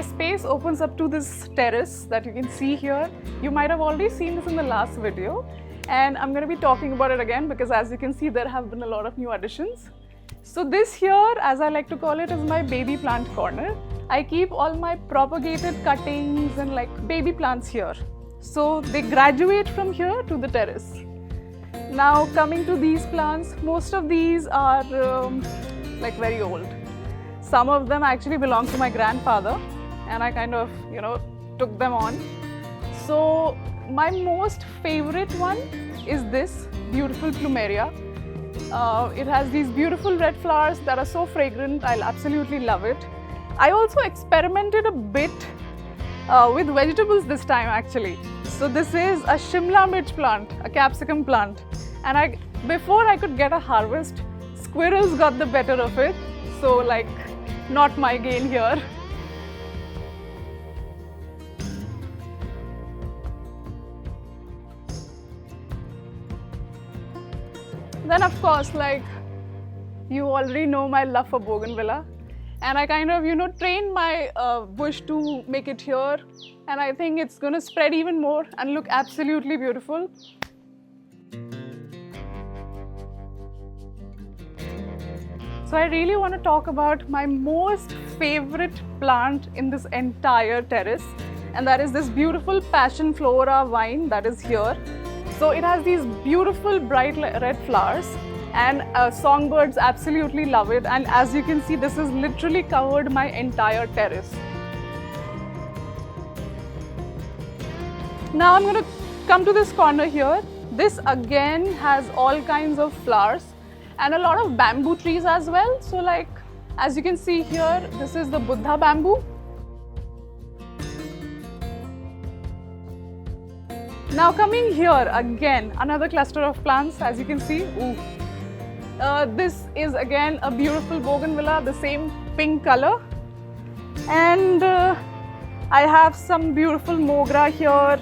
space opens up to this terrace that you can see here. You might have already seen this in the last video, and I'm going to be talking about it again because as you can see, there have been a lot of new additions. So this here, as I like to call it, is my baby plant corner. I keep all my propagated cuttings and like baby plants here. So they graduate from here to the terrace. Now coming to these plants, most of these are like very old. Some of them actually belong to my grandfather and I kind of, took them on. So my most favorite one is this beautiful plumeria. It has these beautiful red flowers that are so fragrant. I'll absolutely love it. I also experimented a bit with vegetables this time actually. So this is a Shimla mirch plant, a capsicum plant. And before I could get a harvest, squirrels got the better of it. So like, not my gain here. Then of course, like, you already know my love for bougainvillea. And I kind of, trained my bush to make it here. And I think it's going to spread even more and look absolutely beautiful. So I really want to talk about my most favorite plant in this entire terrace. And that is this beautiful passion flora vine that is here. So it has these beautiful bright red flowers. And songbirds absolutely love it, and as you can see, this has literally covered my entire terrace. Now I'm going to come to this corner here. This again has all kinds of flowers and a lot of bamboo trees as well. So like, as you can see here, this is the Buddha bamboo. Now coming here, again, another cluster of plants, as you can see. Ooh. This is again a beautiful bougainvillea, the same pink color. And I have some beautiful mogra here.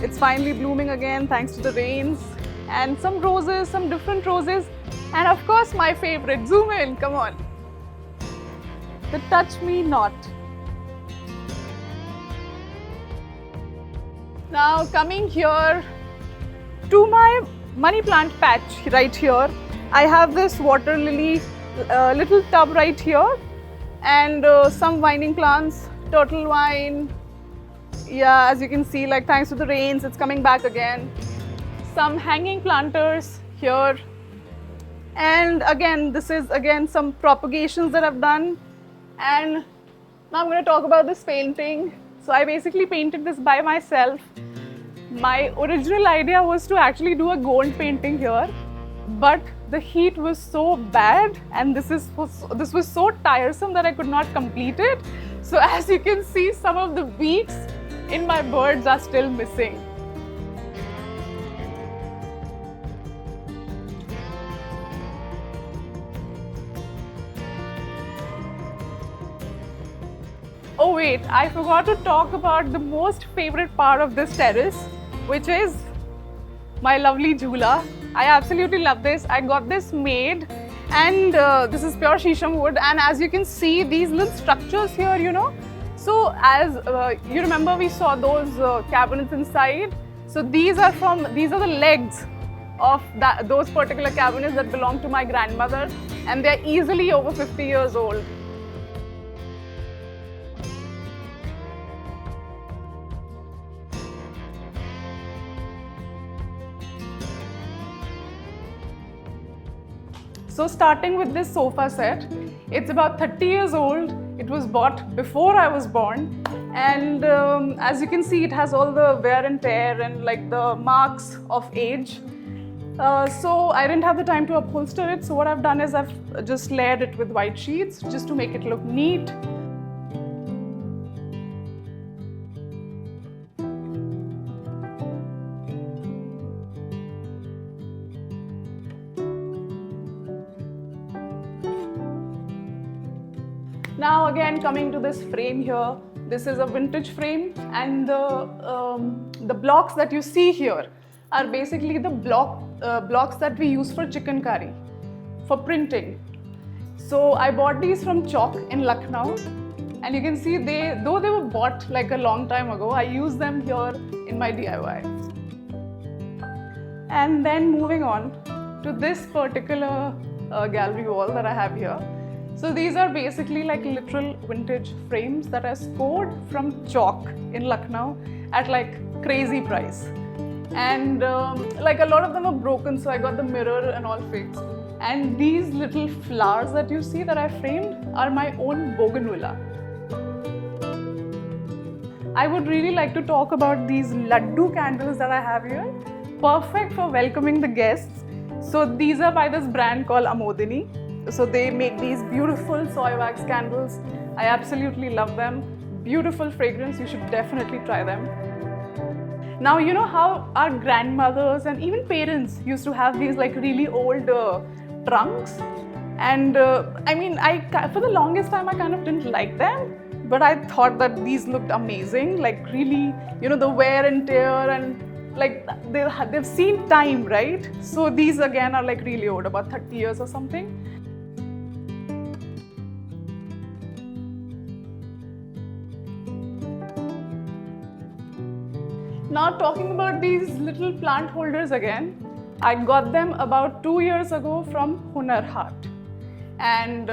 It's finally blooming again thanks to the rains. And some roses, some different roses. And of course my favorite, zoom in, come on. The touch me not. Now coming here to my money plant patch right here. I have this water lily little tub right here and some vining plants, turtle vine. Yeah, as you can see, like thanks to the rains, it's coming back again. Some hanging planters here. And again, this is again some propagations that I've done. And now I'm going to talk about this painting. So I basically painted this by myself. My original idea was to actually do a gold painting here, but the heat was so bad and this was so tiresome that I could not complete it. So as you can see, some of the beaks in my birds are still missing. Oh wait, I forgot to talk about the most favorite part of this terrace, which is my lovely jhula. I absolutely love this. I got this made and this is pure shisham wood, and as you can see, these little structures here, So as you remember, we saw those cabinets inside. So these are the legs of those particular cabinets that belong to my grandmother, and they're easily over 50 years old. So starting with this sofa set, it's about 30 years old. It was bought before I was born. And as you can see, it has all the wear and tear and like the marks of age. So I didn't have the time to upholster it. So what I've done is I've just layered it with white sheets just to make it look neat. Now again, coming to this frame here, this is a vintage frame, and the blocks that you see here are basically the blocks that we use for chicken curry, for printing. So I bought these from Chalk in Lucknow, And you can see though they were bought like a long time ago, I use them here in my DIY. And then moving on to this particular gallery wall that I have here. So these are basically like literal vintage frames that I scored from chalk in Lucknow at like crazy price. And like a lot of them are broken, so I got the mirror and all fixed. And these little flowers that you see that I framed are my own bougainvillea. I would really like to talk about these laddu candles that I have here. Perfect for welcoming the guests. So these are by this brand called Amodini. So they make these beautiful soy wax candles. I absolutely love them. Beautiful fragrance, you should definitely try them. Now, you know how our grandmothers and even parents used to have these like really old trunks? And I mean, for the longest time, I kind of didn't like them, but I thought that these looked amazing, like really, you know, the wear and tear and like they've seen time, right? So these again are like really old, about 30 years or something. Now talking about these little plant holders again, I got them about 2 years ago from Hunar Haat. And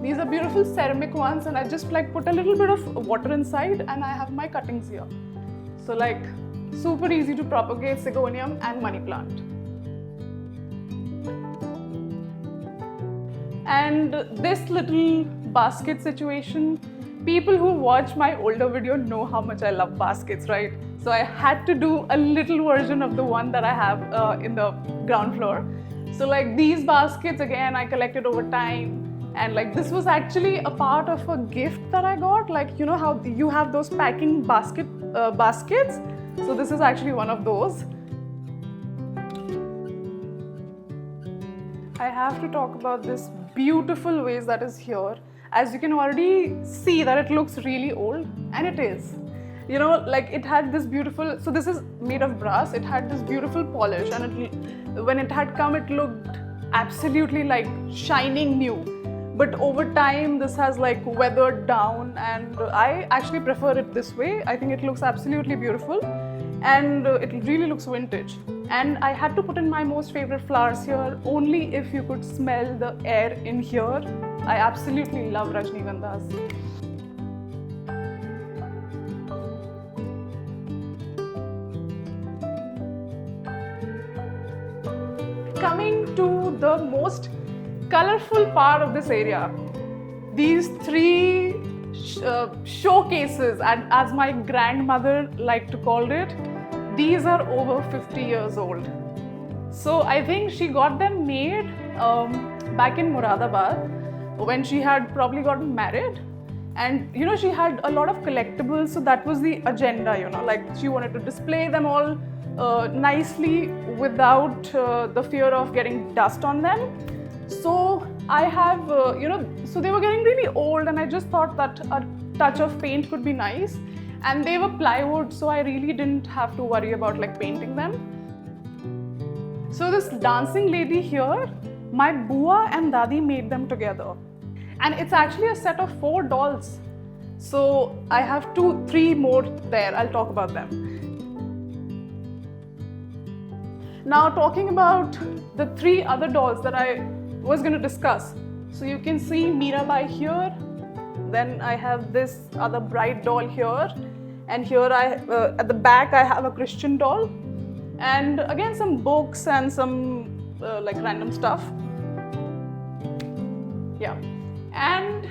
these are beautiful ceramic ones, and I just like put a little bit of water inside and I have my cuttings here. So like super easy to propagate Syngonium and money plant. And this little basket situation, people who watch my older video know how much I love baskets, right? So I had to do a little version of the one that I have in the ground floor. So like these baskets again, I collected over time. And like this was actually a part of a gift that I got. Like, you know how you have those packing baskets? So this is actually one of those. I have to talk about this beautiful vase that is here. As you can already see that it looks really old, and it is. You know, like it had this beautiful, so this is made of brass, it had this beautiful polish, and when it had come, it looked absolutely like shining new. But over time, this has like weathered down, and I actually prefer it this way. I think it looks absolutely beautiful, and it really looks vintage. And I had to put in my most favorite flowers here, only if you could smell the air in here. I absolutely love Rajnigandhas. Coming to the most colorful part of this area, these three showcases, and as my grandmother liked to call it, these are over 50 years old. So I think she got them made back in Moradabad when she had probably gotten married. And you know, she had a lot of collectibles, so that was the agenda, you know, like she wanted to display them all nicely without the fear of getting dust on them. So I have, you know, so they were getting really old, and I just thought that a touch of paint could be nice. And they were plywood, so I really didn't have to worry about like painting them. So this dancing lady here, my Bua and Dadi made them together. And it's actually a set of 4 dolls. So I have 3 more there, I'll talk about them. Now talking about the 3 other dolls that I was going to discuss. So you can see Mirabai here, then I have this other bright doll here, and here at the back I have a Christian doll, and again some books and some like random stuff. Yeah, and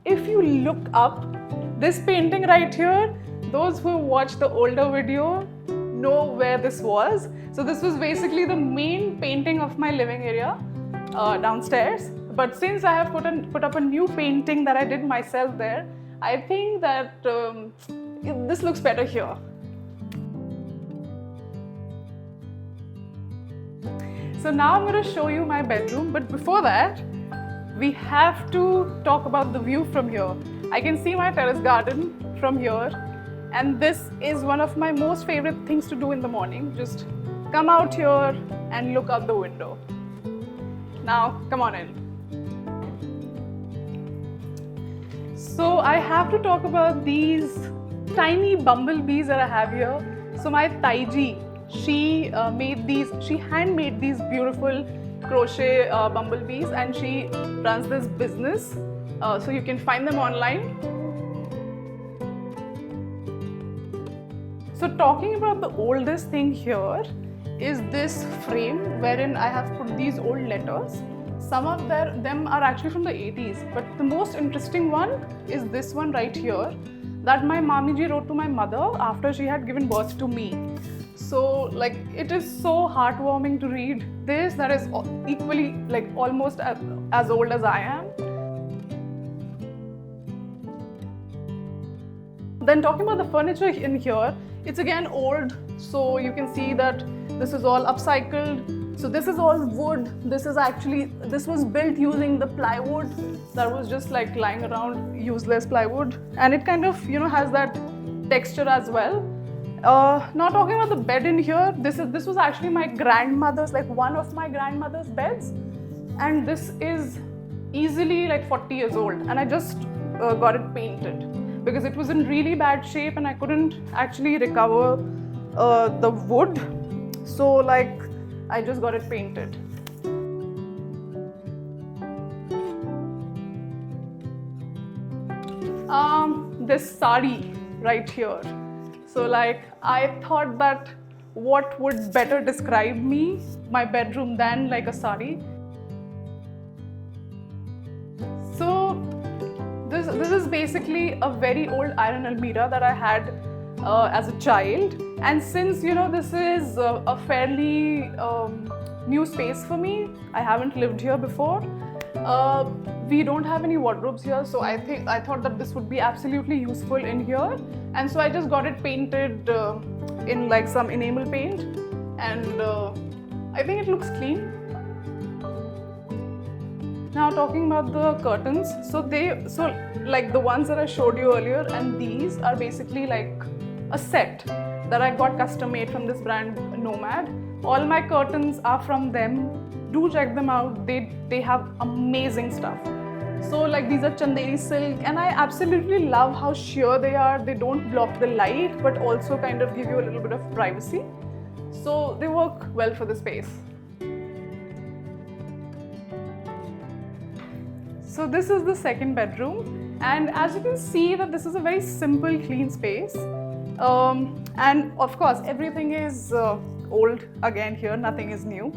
if you look up this painting right here, those who watched the older video know where this was. So this was basically the main painting of my living area downstairs. But since I have put up a new painting that I did myself there, I think that this looks better here. So now I'm going to show you my bedroom, but before that, we have to talk about the view from here. I can see my terrace garden from here, and this is one of my most favorite things to do in the morning. Just come out here and look out the window. Now, come on in. So I have to talk about these tiny bumblebees that I have here. So my Taiji, she handmade these beautiful crochet bumblebees, and she runs this business. So you can find them online. So talking about the oldest thing here is this frame wherein I have put these old letters. Some of them are actually from the 80s, but the most interesting one is this one right here that my Mamiji wrote to my mother after she had given birth to me. So like it is so heartwarming to read this, that is equally like almost as old as I am. Then talking about the furniture in here, it's again old, so you can see that this is all upcycled. So this is all wood. This was built using the plywood that was just like lying around, useless plywood, and it kind of has that texture as well. Now talking about the bed in here, this was actually my grandmother's, like one of my grandmother's beds, and this is easily like 40 years old, and I just got it painted because it was in really bad shape and I couldn't actually recover the wood, so like I just got it painted. This sari right here. So like I thought that what would better describe me, my bedroom, than like a sari. So this is basically a very old iron almirah that I had as a child, and since this is a fairly new space for me, I haven't lived here before, we don't have any wardrobes here, so I thought that this would be absolutely useful in here, and so I just got it painted in like some enamel paint, and I think it looks clean. Now talking about the curtains, so like the ones that I showed you earlier, and these are basically like a set that I got custom made from this brand Nomad. All my curtains are from them. Do check them out. They have amazing stuff. So like these are Chanderi silk, and I absolutely love how sheer they are. They don't block the light but also kind of give you a little bit of privacy. So they work well for the space. So this is the second bedroom, and as you can see that this is a very simple, clean space. And of course everything is old again here, nothing is new.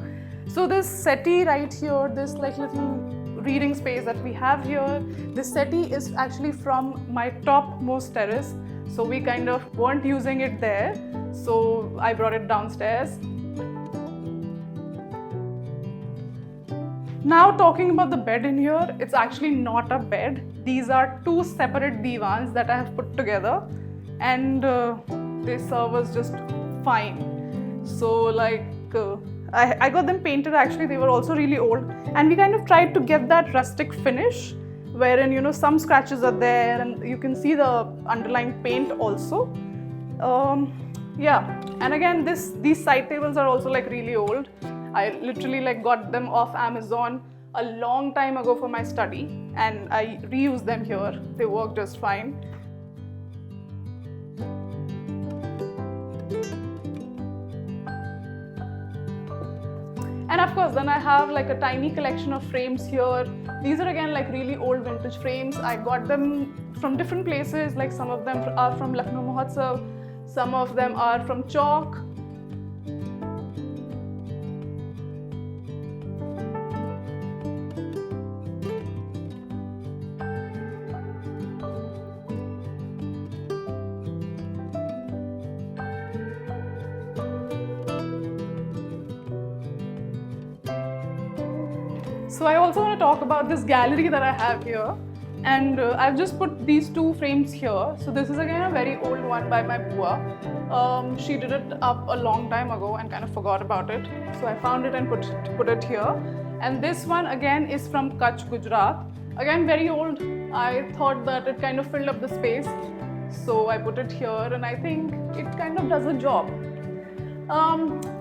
So this settee right here, this like little reading space that we have here, this settee is actually from my topmost terrace, so we kind of weren't using it there, so I brought it downstairs. Now talking about the bed in here, it's actually not a bed. These are two separate divans that I have put together, and they serve us just fine. So like I got them painted actually, they were also really old, and we kind of tried to get that rustic finish wherein some scratches are there and you can see the underlying paint also. Yeah, and again these side tables are also like really old. I literally like got them off Amazon a long time ago for my study, and I reuse them here. They work just fine. And of course then I have like a tiny collection of frames here. These are again like really old vintage frames. I got them from different places, like some of them are from Lucknow Mahotsav, some of them are from Chalk. So I also want to talk about this gallery that I have here, and I've just put these two frames here. So this is again a very old one by my bua. She did it up a long time ago and kind of forgot about it. So I found it and put it here. And this one again is from Kutch, Gujarat. Again very old. I thought that it kind of filled up the space, so I put it here, and I think it kind of does the job.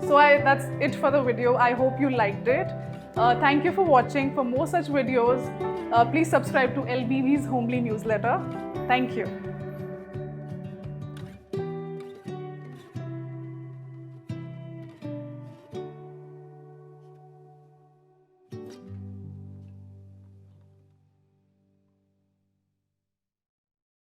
So that's it for the video. I hope you liked it. Thank you for watching. For more such videos, please subscribe to LBV's Homely newsletter. Thank you.